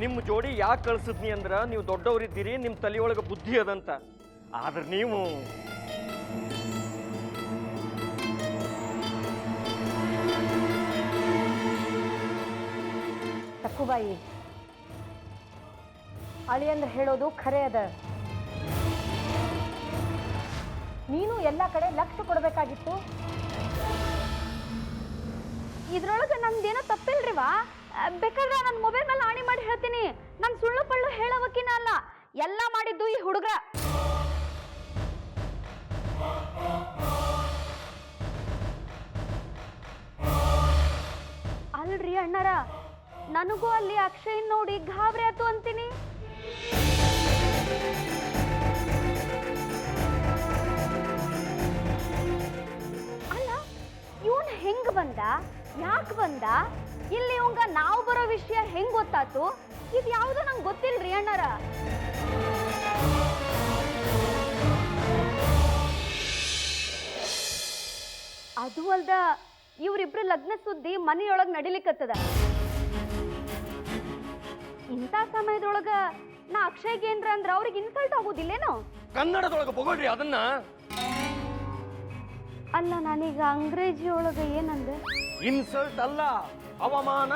ನಿಮ್ಮ ಜೋಡಿ ಯಾಕೆ ಕಳ್ಸಿದ್ನಿ ಅಂದ್ರೆ ನೀವು ದೊಡ್ಡವರಿದ್ದೀರಿ, ನಿಮ್ಮ ತಲೆಯೊಳಗೆ ಬುದ್ಧಿ ಅದಂತ. ಆದ್ರೆ ನೀವು ತಕ್ಕುಬಾಯಿ, ಅಳಿಯಂದ್ರ ಹೇಳೋದು ಖರೆ ಅದ. ನೀನು ಎಲ್ಲ ಕಡೆ ಲಕ್ಷ್ಯ ಕೊಡಬೇಕಾಗಿತ್ತು. ಇದ್ರೊಳಗೆ ನಂದೇನೋ ತಪ್ಪಿಲ್ರಿವಾ. ಬೇಕಾದ್ರೆ ನನ್ನ ಮೊಬೈಲ್ ಮೇಲೆ ಆಣಿ ಮಾಡಿ ಹೇಳ್ತೀನಿ, ನಾನು ಸುಳ್ಳು ಪಳ್ಳು ಹೇಳೋವಕ್ಕಿನ ಅಲ್ಲ, ಎಲ್ಲ ಮಾಡಿದ್ದು ಈ ಹುಡುಗ. ಅಲ್ರಿ ಅಣ್ಣಾರ, ನನಗೂ ಅಲ್ಲಿ ಅಕ್ಷಯ್ ನೋಡಿ ಗಾಬರಿ ಆತು ಅಂತೀನಿ. ಅಲ್ಲ, ಇವನ್ ಹೆಂಗ್ ಬಂದ, ಯಾಕೆ ಬಂದ, ಇಲ್ಲಿ ಇವಂಗ ನಾವು ಬರೋ ವಿಷಯ ಹೆಂಗ್ ಗೊತ್ತಾತು? ಇದು ಯಾವುದು ನಂಗೆ ಗೊತ್ತಿಲ್ರಿ ಅಣ್ಣಾರ. ಅದು ಅಲ್ದ, ಇವ್ರಿಬ್ರು ಲಗ್ನ ಸುದ್ದಿ ಮನೆಯೊಳಗೆ ನಡಿಲಿಕ್ಕತ್ತದ. ಇಂಥ ಸಮಯದೊಳಗ ನಾ ಅಕ್ಷಯ್ಗೆ ಏನ್ರ ಅಂದ್ರ ಅವ್ರಿಗೆ ಇನ್ಸಲ್ಟ್ ಆಗೋದಿಲ್ಲೇನೋ? ಕನ್ನಡದೊಳಗೆ ಬಗೋಡ್ರಿ ಅದನ್ನ. ಅಲ್ಲ, ನಾನೀಗ ಅಂಗ್ರೇಜಿ ಒಳಗ ಏನಂದೆ? ಇನ್ಸಲ್ಟ್ ಅಲ್ಲ, ಅವಮಾನ.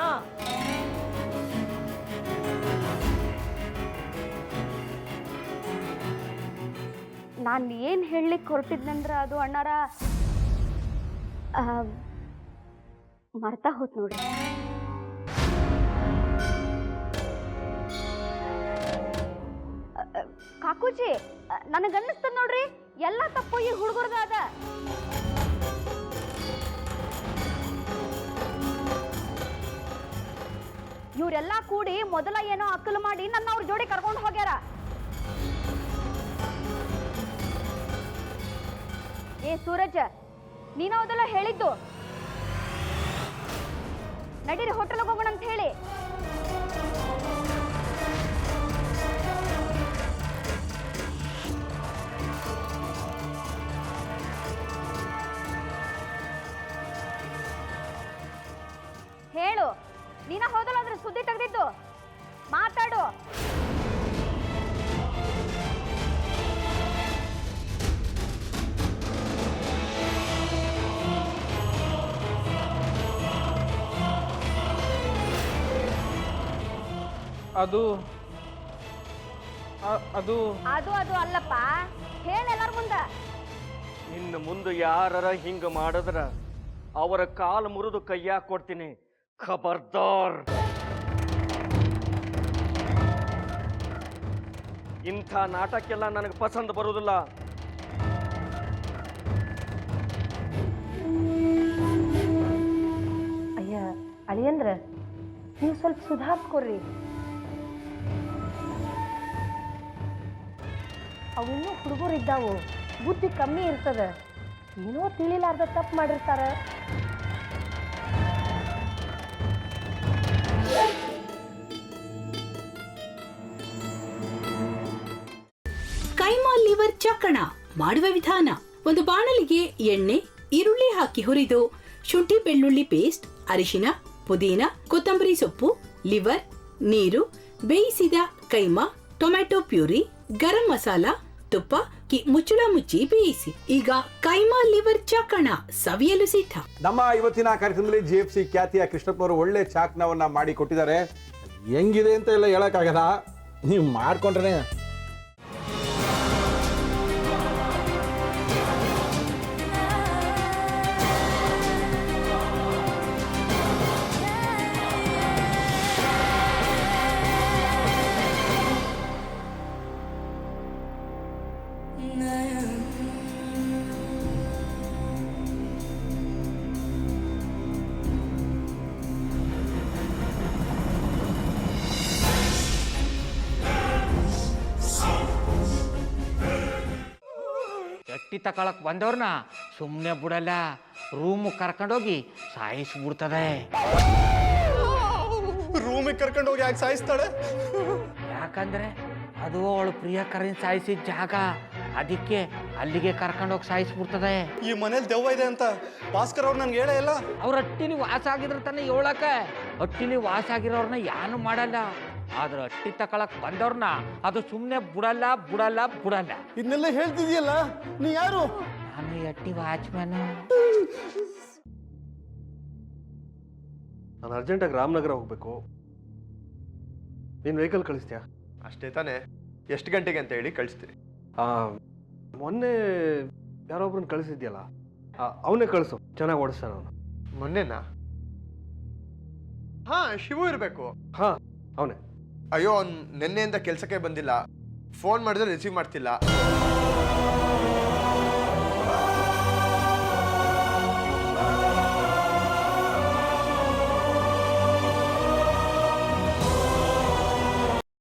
ನಾನು ಏನ್ ಹೇಳಲಿಕ್ಕೆ ಹೊರಟಿದ್ನಂದ್ರ ಅದು ಅಣ್ಣಾರ ಮರ್ತಾ ಹೋತ್ ನೋಡ್ರಿ. ಕಾಕೂಜಿ, ನನಗನ್ನಿಸ್ತದ ನೋಡ್ರಿ, ಎಲ್ಲ ತಪ್ಪು ಈ ಹುಡುಗರ್ದ ಅದ. ಇವರೆಲ್ಲ ಕೂಡಿ ಮೊದಲ ಏನೋ ಅಕ್ಕಲು ಮಾಡಿ ನನ್ನ ಅವ್ರ ಜೋಡಿ ಕರ್ಕೊಂಡು ಹೋಗ್ಯಾರ. ಏ ಸೂರಜ್, ನೀನು ಅದೆಲ್ಲ ಹೇಳಿದ್ದು. ನಡೀರಿ ಹೋಟೆಲ್ಗೆ ಹೋಗೋಣ ಅಂತ ಹೇಳಿ. ಹೇಳು, ನೀನ ಹೋದಲ್ಲ ಅದ್ರ ಸುದ್ದಿ ತೆಗೆದಿದ್ದು, ಮಾತಾಡು. ಅದು ಅದು ಅದು ಅದು ಅಲ್ಲಪ್ಪ, ಹೇಳ ಎಲ್ಲರ ಮುಂದ. ಇನ್ನು ಮುಂದೆ ಯಾರ ಹಿಂಗ ಮಾಡಿದ್ರ ಅವರ ಕಾಲು ಮುರಿದು ಕೈಯಾಗ ಕೊಡ್ತೀನಿ, ಖಬರ್ದಾರ್. ಇಂಥ ನಾಟಕ್ಕೆಲ್ಲ ನನಗೆ ಪಸಂದ್ ಬರುವುದಿಲ್ಲ. ಅಯ್ಯ ಅಳಿಯಂದ್ರ, ನೀವು ಸ್ವಲ್ಪ ಸುಧಾರಿಸ್ಕೊಡ್ರಿ. ಅವಿನ್ನೂ ಹುಡುಗರಿದ್ದಾವು, ಬುದ್ಧಿ ಕಮ್ಮಿ ಇರ್ತದ, ಏನೋ ತಿಳಿಲಾರ್ದ ತಪ್ಪು ಮಾಡಿರ್ತಾರ. ಕೈಮಾ ಲಿವರ್ ಚಕ್ಕಣ ಮಾಡುವ ವಿಧಾನ: ಒಂದು ಬಾಣಲಿಗೆ ಎಣ್ಣೆ, ಈರುಳ್ಳಿ ಹಾಕಿ ಹುರಿದು ಶುಂಠಿ ಬೆಳ್ಳುಳ್ಳಿ ಪೇಸ್ಟ್, ಅರಿಶಿನ, ಪುದೀನ, ಕೊತ್ತಂಬರಿ ಸೊಪ್ಪು, ಲಿವರ್, ನೀರು, ಬೇಯಿಸಿದ ಕೈಮಾ, ಟೊಮ್ಯಾಟೊ ಪ್ಯೂರಿ, ಗರಂ ಮಸಾಲ, ತುಪ್ಪ ಮುಚ್ಚಳ ಮುಚ್ಚಿ ಬೇಯಿಸಿ. ಈಗ ಕೈಮಾ ಲಿವರ್ ಚಾಕಣ ಸವಿಯಲು ಸಿದ್ಧ. ನಮ್ಮ ಇವತ್ತಿನ ಕಾರ್ಯಕ್ರಮದಲ್ಲಿ GFC ಖ್ಯಾತಿಯ ಕೃಷ್ಣಪ್ಪನವರು ಒಳ್ಳೆ ಚಾಕ್ನವನ್ನ ಮಾಡಿ ಕೊಟ್ಟಿದ್ದಾರೆ. ಹೆಂಗಿದೆ ಅಂತ ಎಲ್ಲ ಹೇಳಕ್ಕಾಗಲ್ಲ, ನೀವು ಮಾಡ್ಕೊಂಡ್ರೆ. ಎಟ್ಟಿ ತಕೊಳಕ್ ಬಂದವ್ರನ್ನ ಸುಮ್ಮನೆ ಬಿಡಲ್ಲ, ರೂಮ್ ಕರ್ಕೊಂಡೋಗಿ ಸಾಯಿಸ್ಬಿಡ್ತದೆ. ರೂಮಿಗೆ ಕರ್ಕೊಂಡೋಗಿ ಯಾಕೆ ಸಾಯಿಸ್ತಾಳೆ? ಯಾಕಂದ್ರೆ ಅದು ಅವಳು ಪ್ರಿಯಕರನ್ ಸಾಯಿಸಿದ ಜಾಗ, ಅದಕ್ಕೆ ಅಲ್ಲಿಗೆ ಕರ್ಕೊಂಡೋಗಿ ಸಾಯಿಸ್ಬಿಡ್ತದೆ. ಈ ಮನೇಲಿ ದೆವ್ವ ಇದೆ ಅಂತ ಭಾಸ್ಕರ್ ಅವ್ರು ನನ್ಗೆ ಹೇಳೇ ಇಲ್ಲ. ಅವ್ರ ಹಟ್ಟಿಲಿ ವಾಸ ಆಗಿದ್ರ ತಾನೆ ಹೇಳಕ. ಹಟ್ಟಿಲಿ ವಾಸ ಆಗಿರೋರ್ನ ಯಾನು ಮಾಡಲ್ಲ, ಆದ್ರೆ ಅಟ್ಟಿ ತಕೊಳಕ್ ಬಂದವ್ರನ್ನ ಅದು ಸುಮ್ಮನೆ ಬಿಡಲ್ಲ ಬಿಡಲ್ಲ ಬಿಡಲ್ಲ. ಇದನ್ನೆಲ್ಲ ಹೇಳ್ತಿದ್ಯಲ್ಲ, ನೀ ಯಾರು? ನಾನು ಅಟ್ಟಿ ವಾಚ್ಮ್ಯಾನು. ನಾನು ಅರ್ಜೆಂಟಾಗಿ ರಾಮನಗರ ಹೋಗ್ಬೇಕು. ನೀನು ವೆಹಿಕಲ್ ಕಳಿಸ್ತೀಯಾ? ಅಷ್ಟೇ ತಾನೇ? ಎಷ್ಟು ಗಂಟೆಗೆ ಅಂತ ಹೇಳಿ ಕಳಿಸ್ತೀನಿ. ಮೊನ್ನೆ ಯಾರೊಬ್ರನ್ನ ಕಳಿಸಿದ್ಯಲ್ಲ, ಅವನೇ ಕಳಿಸು, ಚೆನ್ನಾಗಿ ಓಡಿಸ್ತಾನ ಅವನು. ಮೊನ್ನೆನಾ? ಹಾ, ಶಿವು ಇರಬೇಕು. ಹಾ, ಅವನೇ. ಅಯ್ಯೋ, ಅವ್ನು ನಿನ್ನೆಯಿಂದ ಕೆಲಸಕ್ಕೆ ಬಂದಿಲ್ಲ. ಫೋನ್ ಮಾಡಿದ್ರೆ ರಿಸೀವ್ ಮಾಡ್ತಿಲ್ಲ.